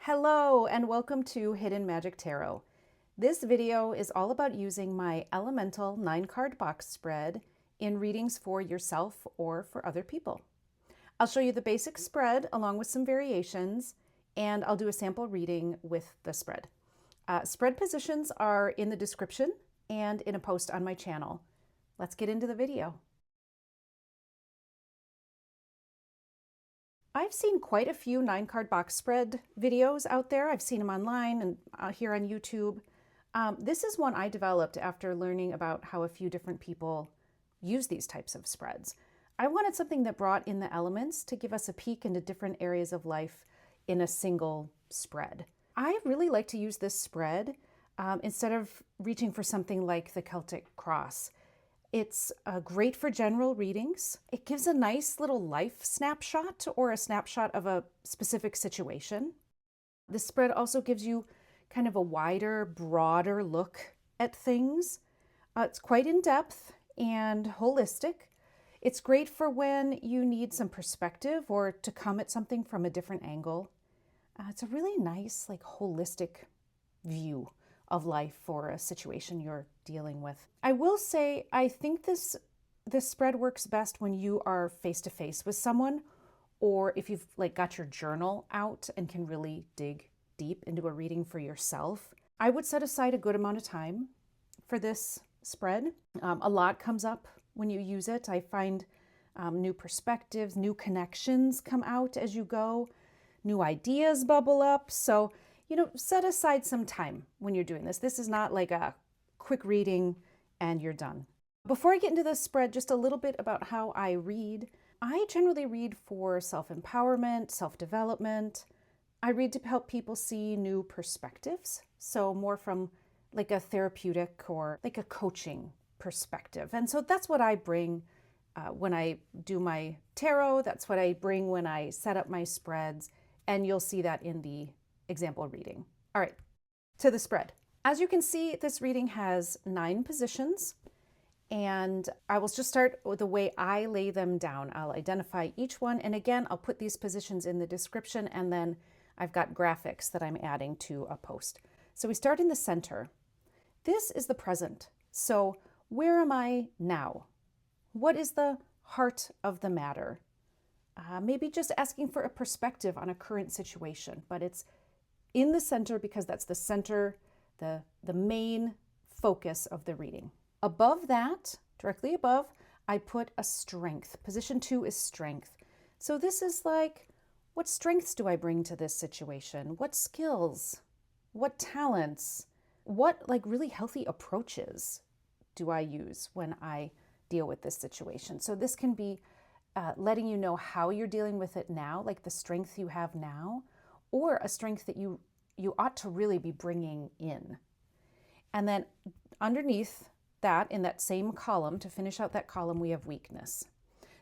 Hello and welcome to Hidden Magic Tarot. This video is all about using my elemental 9-card box spread in readings for yourself or for other people. I'll show you the basic spread along with some variations, and I'll do a sample reading with the spread. Spread positions are in the description and in a post on my channel. Let's get into the video. I've seen quite a few 9-card box spread videos out there. I've seen them online and here on YouTube. This is one I developed after learning about how a few different people use these types of spreads. I wanted something that brought in the elements to give us a peek into different areas of life in a single spread. I really like to use this spread instead of reaching for something like the Celtic Cross. It's great for general readings. It gives a nice little life snapshot or a snapshot of a specific situation. This spread also gives you kind of a wider, broader look at things. It's quite in-depth and holistic. It's great for when you need some perspective or to come at something from a different angle. It's a really nice, holistic view of life or a situation you're dealing with. I will say, I think this spread works best when you are face-to-face with someone, or if you've got your journal out and can really dig deep into a reading for yourself. I would set aside a good amount of time for this spread. A lot comes up when you use it. I find new perspectives, new connections come out as you go, new ideas bubble up. So set aside some time when you're doing this. This is not like a quick reading and you're done. Before I get into this spread, just a little bit about how I read. I generally read for self-empowerment, self-development. I read to help people see new perspectives. So more from a therapeutic or a coaching perspective. And so that's what I bring when I do my tarot. That's what I bring when I set up my spreads. And you'll see that in the example reading. All right, to the spread. As you can see, this reading has 9 positions, and I will just start with the way I lay them down. I'll identify each one, and again, I'll put these positions in the description, and then I've got graphics that I'm adding to a post. So we start in the center. This is the present. So where am I now? What is the heart of the matter? Maybe just asking for a perspective on a current situation, but it's in the center because that's the center, the main focus of the reading. Above that, directly above, I put a strength. Position 2 is strength. So this is what strengths do I bring to this situation? What skills? What talents? What really healthy approaches do I use when I deal with this situation? So this can be letting you know how you're dealing with it now, like the strength you have now, or a strength that you ought to really be bringing in. And then underneath that, in that same column, to finish out that column, we have weakness.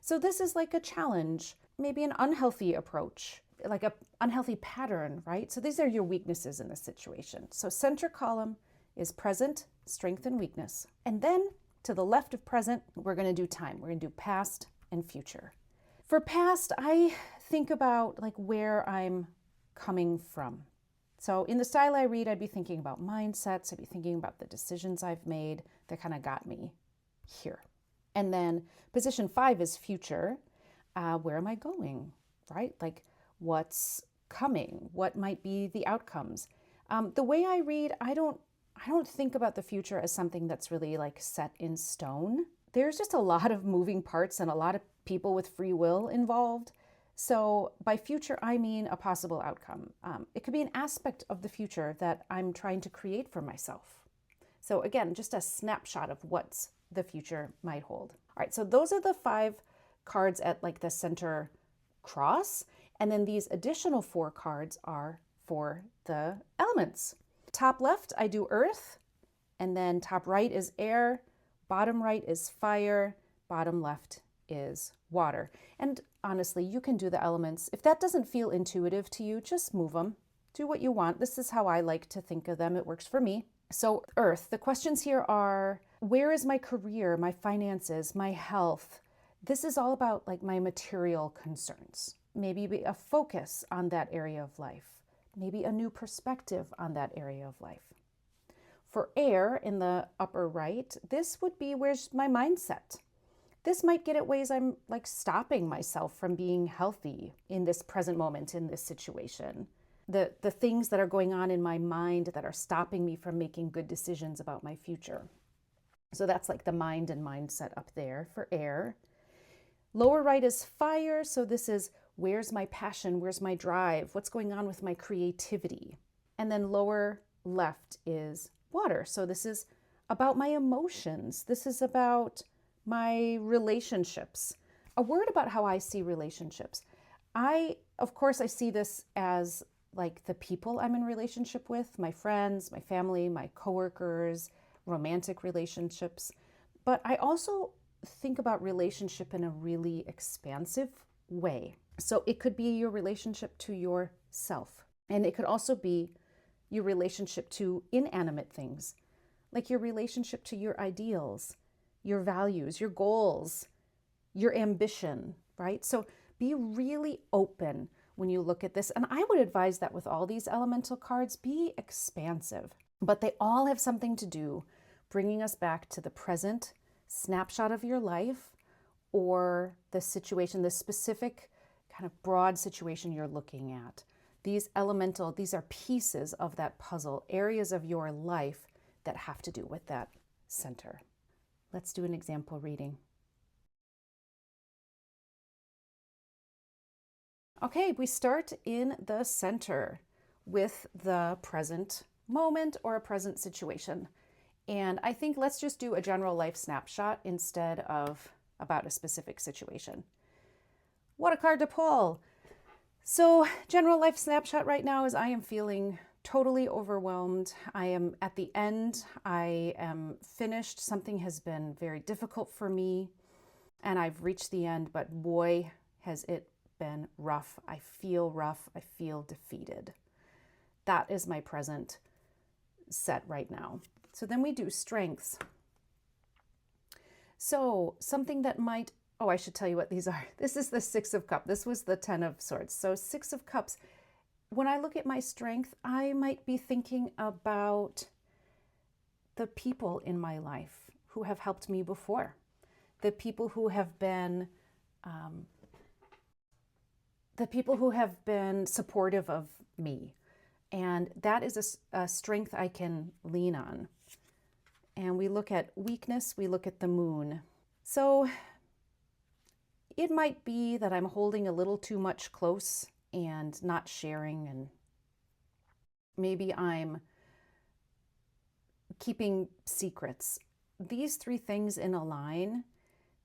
So this is like a challenge, maybe an unhealthy approach, like an unhealthy pattern, right? So these are your weaknesses in this situation. So center column is present, strength, and weakness. And then to the left of present, we're going to do time. We're going to do past and future. For past, I think about where I'm coming from. So in the style I read, I'd be thinking about mindsets. I'd be thinking about the decisions I've made that kind of got me here. And then position 5 is future. Where am I going, right? What's coming? What might be the outcomes? The way I read, I don't think about the future as something that's really set in stone. There's just a lot of moving parts and a lot of people with free will involved. So by future, I mean a possible outcome. It could be an aspect of the future that I'm trying to create for myself. So again, just a snapshot of what the future might hold. All right, so those are the 5 cards at the center cross. And then these additional 4 cards are for the elements. Top left, I do earth. And then top right is air. Bottom right is fire. Bottom left is water. And honestly, you can do the elements. If that doesn't feel intuitive to you, just move them. Do what you want. This is how I like to think of them. It works for me. So earth, the questions here are, where is my career, my finances, my health? This is all about my material concerns. Maybe a focus on that area of life. maybe a new perspective on that area of life. For air in the upper right, this would be where's my mindset. This might get at ways I'm like stopping myself from being healthy in this present moment, in this situation. The things that are going on in my mind that are stopping me from making good decisions about my future. So that's like the mind and mindset up there for air. Lower right is fire. So this is where's my passion? Where's my drive? What's going on with my creativity? And then lower left is water. So this is about my emotions. This is about my relationships. A word about how I see relationships. Of course, I see this as like the people I'm in relationship with, my friends, my family, my coworkers, romantic relationships. But I also think about relationship in a really expansive way. So it could be your relationship to yourself. And it could also be your relationship to inanimate things, like your relationship to your ideals, your values, your goals, your ambition, right? So be really open when you look at this. And I would advise that with all these elemental cards, be expansive. But they all have something to do bringing us back to the present snapshot of your life or the situation, the specific kind of broad situation you're looking at. These are pieces of that puzzle, areas of your life that have to do with that center. Let's do an example reading. Okay, we start in the center with the present moment or a present situation. And I think let's just do a general life snapshot instead of about a specific situation. What a card to pull! So general life snapshot right now is I am feeling totally overwhelmed. I am at the end. I am finished. Something has been very difficult for me and I've reached the end, but boy, has it been rough. I feel rough. I feel defeated. That is my present set right now. So then we do strengths. So something that might, I should tell you what these are. This is the Six of Cups. This was the Ten of Swords. So Six of Cups. When I look at my strength, I might be thinking about the people in my life who have helped me before, the people who have been supportive of me. And that is a strength I can lean on. And we look at weakness, we look at the moon. So it might be that I'm holding a little too much close and not sharing, and maybe I'm keeping secrets. These three things in a line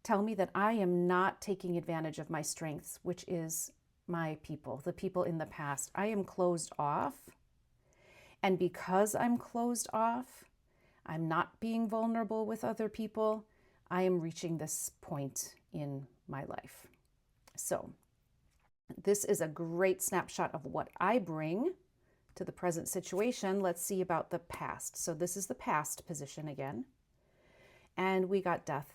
tell me that I am not taking advantage of my strengths, which is my people, the people in the past. I am closed off. And because I'm closed off, I'm not being vulnerable with other people. I am reaching this point in my life. So this is a great snapshot of what I bring to the present situation. Let's see about the past. So this is the past position again. And we got death.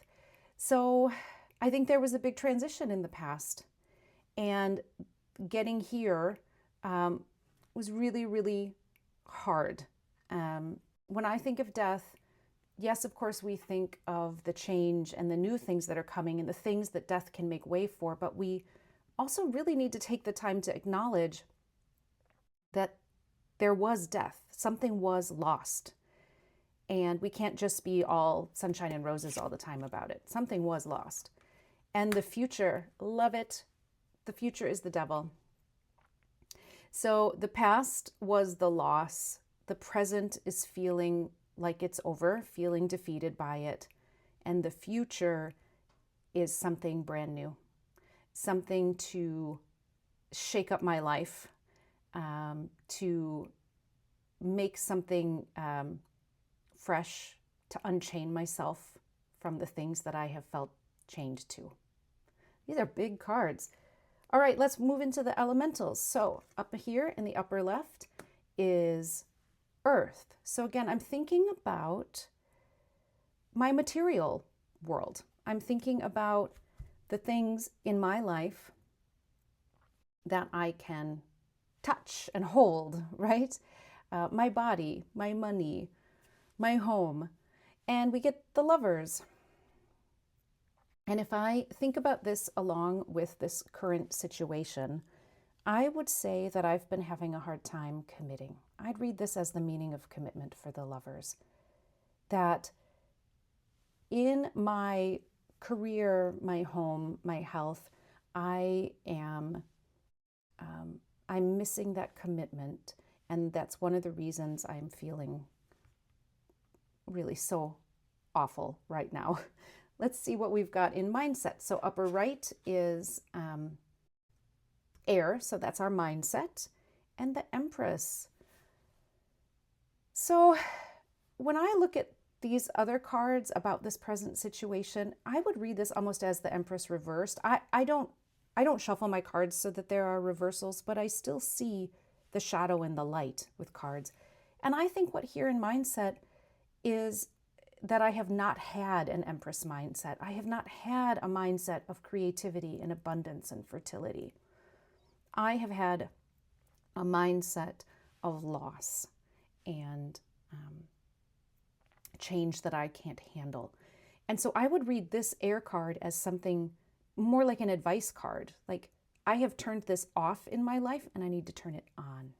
So I think there was a big transition in the past. And getting here was really, really hard. When I think of death, yes, of course, we think of the change and the new things that are coming and the things that death can make way for, but we also really need to take the time to acknowledge that there was death. Something was lost. And we can't just be all sunshine and roses all the time about it. Something was lost. And the future, love it. The future is the devil. So the past was the loss. The present is feeling like it's over, feeling defeated by it. And the future is something brand new, something to shake up my life, to make something fresh, to unchain myself from the things that I have felt chained to. These are big cards. All right, let's move into the elementals. So up here in the upper left is Earth. So again, I'm thinking about my material world. I'm thinking about the things in my life that I can touch and hold, right? My body, my money, my home. And we get the Lovers. And if I think about this along with this current situation, I would say that I've been having a hard time committing. I'd read this as the meaning of commitment for the Lovers. That in my career, my home, my health, I'm missing that commitment. And that's one of the reasons I'm feeling really so awful right now. Let's see what we've got in mindset. So upper right is air, so that's our mindset, and the Empress. So when I look at these other cards about this present situation, I would read this almost as the Empress reversed. I don't shuffle my cards so that there are reversals, but I still see the shadow and the light with cards. And I think what here in mindset is that I have not had an Empress mindset. I have not had a mindset of creativity and abundance and fertility. I have had a mindset of loss and change that I can't handle. And so I would read this air card as something more like an advice card. Like, I have turned this off in my life and I need to turn it on.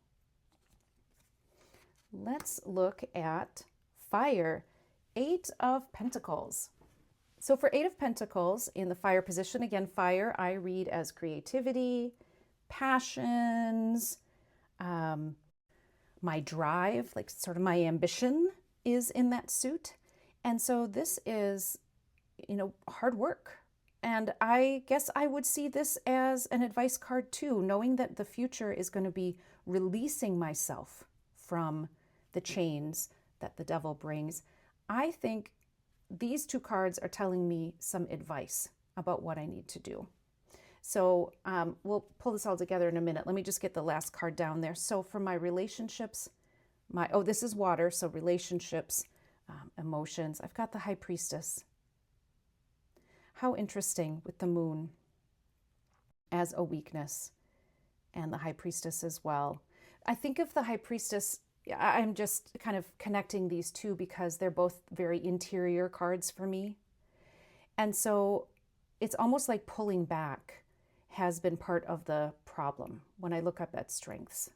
Let's look at fire. 8 of Pentacles. So for 8 of Pentacles in the fire position, again, fire I read as creativity, passions, my drive, like sort of my ambition is in that suit. And so this is, hard work. And I guess I would see this as an advice card too, knowing that the future is going to be releasing myself from the chains that the devil brings. I think these 2 cards are telling me some advice about what I need to do. So we'll pull this all together in a minute. Let me just get the last card down there. So for my relationships, this is water, so relationships, emotions, I've got the High Priestess. How interesting with the Moon as a weakness and the High Priestess as well. I think of the High Priestess, I'm just kind of connecting these 2 because they're both very interior cards for me. And so it's almost like pulling back has been part of the problem when I look up at strengths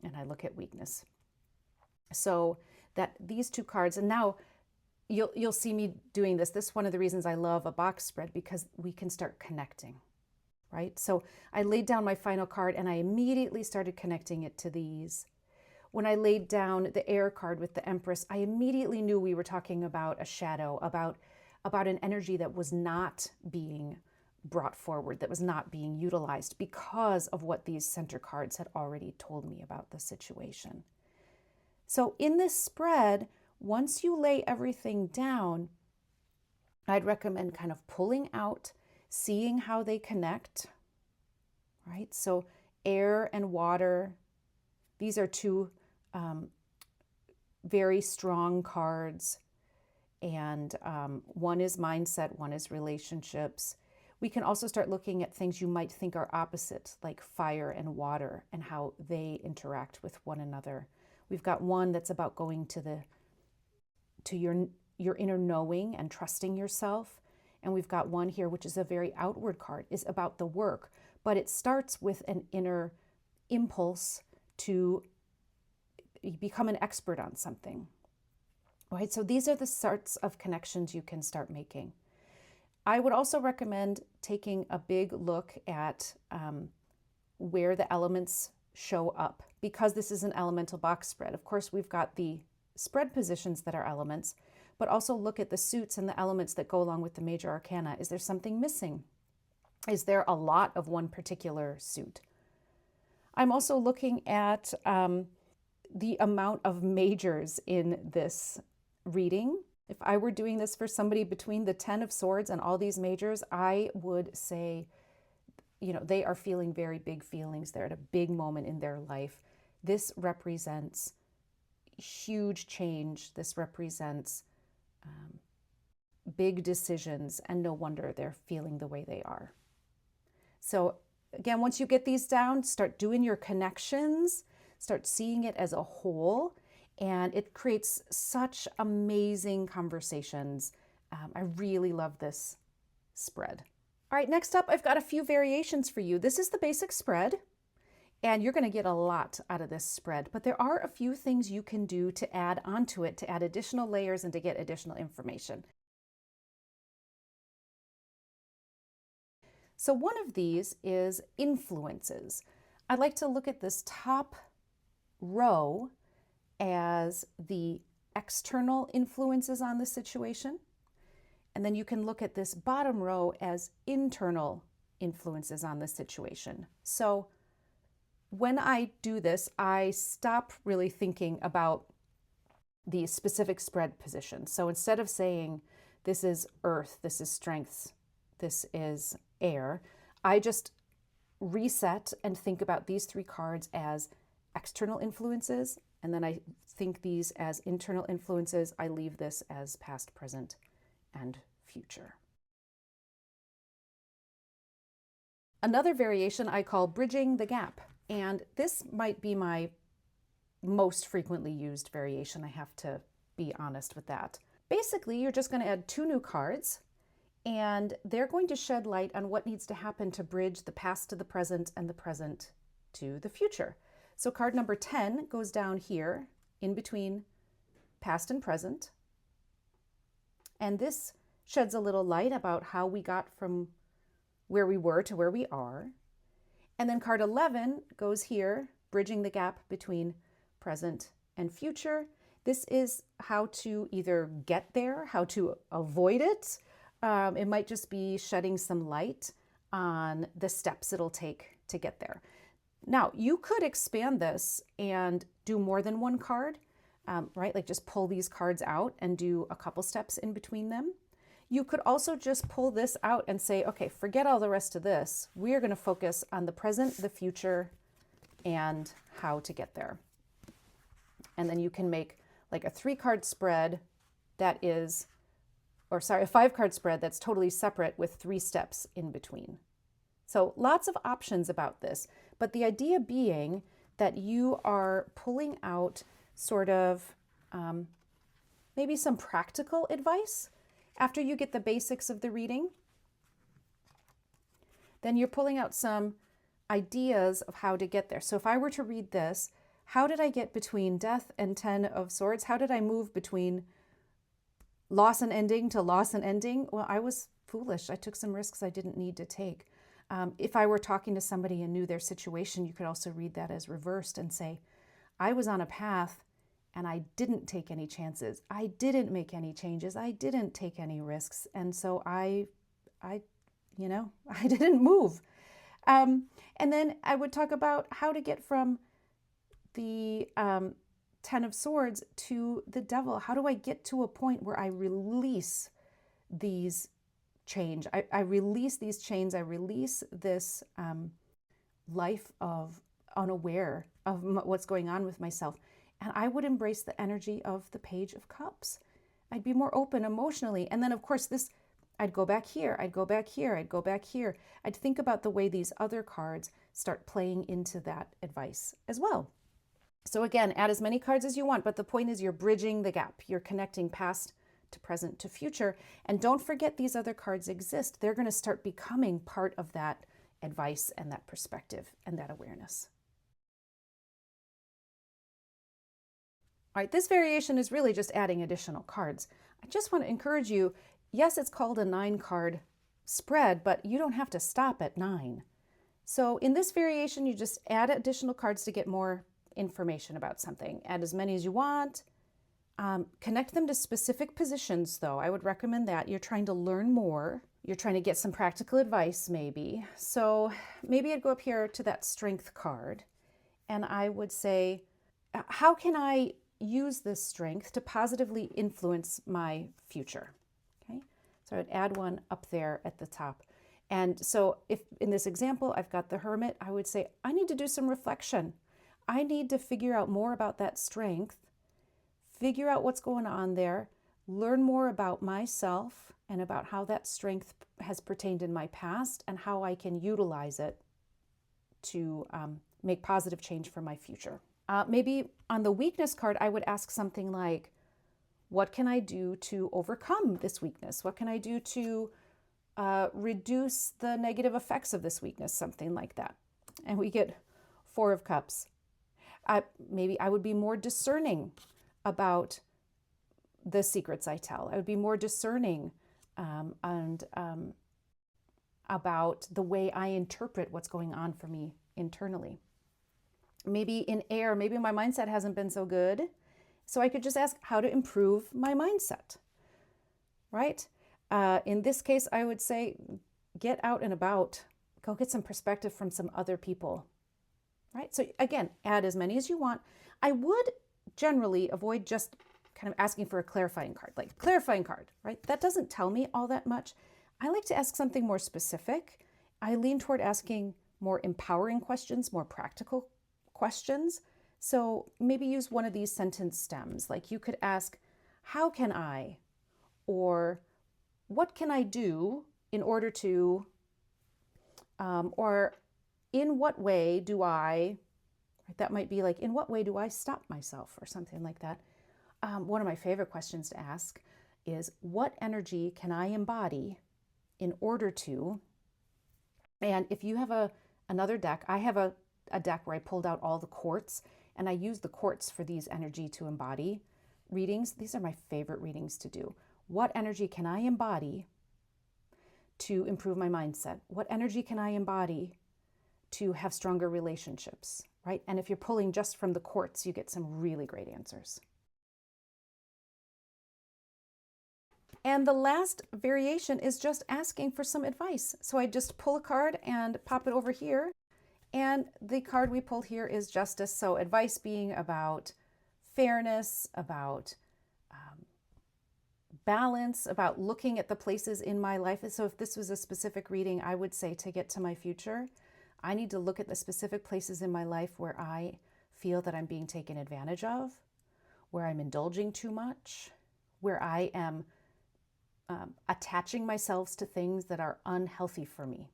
and I look at weakness. So that these 2 cards, and now you'll see me doing this. This is one of the reasons I love a box spread, because we can start connecting, right? So I laid down my final card and I immediately started connecting it to these. When I laid down the air card with the Empress, I immediately knew we were talking about a shadow, about an energy that was not being brought forward, that was not being utilized because of what these center cards had already told me about the situation. So in this spread, once you lay everything down, I'd recommend kind of pulling out, seeing how they connect, right? So air and water, these are 2 very strong cards, and one is mindset, one is relationships. We can also start looking at things you might think are opposite, like fire and water, and how they interact with one another. We've got one that's about going to your inner knowing and trusting yourself, and we've got one here which is a very outward card, is about the work, but it starts with an inner impulse to become an expert on something, right? So these are the sorts of connections you can start making. I would also recommend taking a big look at where the elements show up, because this is an elemental box spread. Of course, we've got the spread positions that are elements, but also look at the suits and the elements that go along with the major arcana. Is there something missing? Is there a lot of one particular suit? I'm also looking at the amount of majors in this reading. If I were doing this for somebody between the 10 of Swords and all these majors, I would say, they are feeling very big feelings. They're at a big moment in their life. This represents huge change. This represents big decisions, and no wonder they're feeling the way they are. So again, once you get these down, start doing your connections, start seeing it as a whole, and it creates such amazing conversations. I really love this spread. All right, next up, I've got a few variations for you. This is the basic spread, and you're going to get a lot out of this spread, but there are a few things you can do to add onto it, to add additional layers and to get additional information. So one of these is influences. I like to look at this top row as the external influences on the situation. And then you can look at this bottom row as internal influences on the situation. So when I do this, I stop really thinking about the specific spread position. So instead of saying, this is earth, this is strengths, this is air, I just reset and think about these three cards as external influences, and then I think these as internal influences. I leave this as past, present, and future. Another variation I call bridging the gap, and this might be my most frequently used variation. I have to be honest with that. Basically, you're just going to add 2 new cards, and they're going to shed light on what needs to happen to bridge the past to the present and the present to the future. So card number 10 goes down here in between past and present, and this sheds a little light about how we got from where we were to where we are. And then card 11 goes here, bridging the gap between present and future. This is how to either get there, how to avoid it. It might just be shedding some light on the steps it'll take to get there. Now, you could expand this and do more than one card, right? Like just pull these cards out and do a couple steps in between them. You could also just pull this out and say, okay, forget all the rest of this. We are going to focus on the present, the future, and how to get there. And then you can make like a 3-card spread that is, or sorry, a 5-card spread that's totally separate with 3 steps in between. So lots of options about this, but the idea being that you are pulling out sort of maybe some practical advice after you get the basics of the reading. Then you're pulling out some ideas of how to get there. So if I were to read this, how did I get between Death and 10 of Swords? How did I move between loss and ending to loss and ending? Well, I was foolish. I took some risks I didn't need to take. If I were talking to somebody and knew their situation, you could also read that as reversed and say, I was on a path and I didn't take any chances. I didn't make any changes. I didn't take any risks. And so I didn't move. And then I would talk about how to get from the 10 of Swords to the Devil. How do I get to a point where I release these change? I release these chains. I release this life of unaware of what's going on with myself. And I would embrace the energy of the Page of Cups. I'd be more open emotionally. And then, of course, I'd go back here. I'd go back here. I'd go back here. I'd think about the way these other cards start playing into that advice as well. So again, add as many cards as you want, but the point is you're bridging the gap. You're connecting past to present to future. And don't forget these other cards exist. They're going to start becoming part of that advice and that perspective and that awareness. All right, this variation is really just adding additional cards. I just want to encourage you, yes, it's called a 9-card spread, but you don't have to stop at 9. So in this variation, you just add additional cards to get more information about something. Add as many as you want. Connect them to specific positions, though. I would recommend that. You're trying to learn more. You're trying to get some practical advice, maybe. So maybe I'd go up here to that strength card, and I would say, how can I use this strength to positively influence my future? Okay, so I'd add one up there at the top. And so if in this example, I've got the Hermit, I would say, I need to do some reflection. I need to figure out more about that strength, figure out what's going on there, learn more about myself and about how that strength has pertained in my past and how I can utilize it to make positive change for my future. Maybe on the weakness card, I would ask something like, what can I do to overcome this weakness? What can I do to reduce the negative effects of this weakness? Something like that. And we get 4 of Cups. Maybe I would be more discerning about the secrets I tell. I would be more discerning and about the way I interpret what's going on for me internally. Maybe in air, maybe my mindset hasn't been so good. So I could just ask how to improve my mindset, right? In this case, I would say, get out and about, go get some perspective from some other people, right? So again, add as many as you want. I would generally avoid just kind of asking for a clarifying card, like clarifying card, right? That doesn't tell me all that much. I like to ask something more specific. I lean toward asking more empowering questions, more practical questions. So maybe use one of these sentence stems. Like you could ask, how can I, or what can I do in order to, or in what way do I, that might be like, in what way do I stop myself, or something like that. One of my favorite questions to ask is, what energy can I embody in order to, and if you have another deck, I have a deck where I pulled out all the quartz, and I use the quartz for these energy to embody readings. These are my favorite readings to do. What energy can I embody to improve my mindset? What energy can I embody to have stronger relationships, right? And if you're pulling just from the quartz, you get some really great answers. And the last variation is just asking for some advice. So I just pull a card and pop it over here. And the card we pulled here is Justice. So advice being about fairness, about balance, about looking at the places in my life. So if this was a specific reading, I would say, to get to my future, I need to look at the specific places in my life where I feel that I'm being taken advantage of, where I'm indulging too much, where I am attaching myself to things that are unhealthy for me,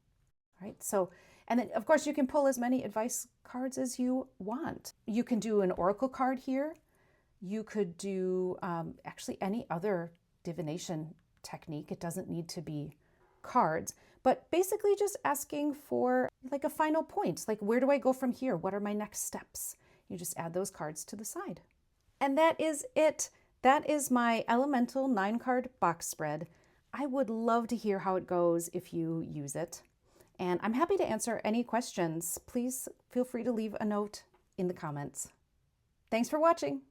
right? So, and then of course you can pull as many advice cards as you want. You can do an oracle card here. You could do actually any other divination technique. It doesn't need to be cards, but basically just asking for like a final point, like, where do I go from here? What are my next steps? You just add those cards to the side. And that is it. That is my elemental 9-card box spread. I would love to hear how it goes if you use it. And I'm happy to answer any questions. Please feel free to leave a note in the comments. Thanks for watching.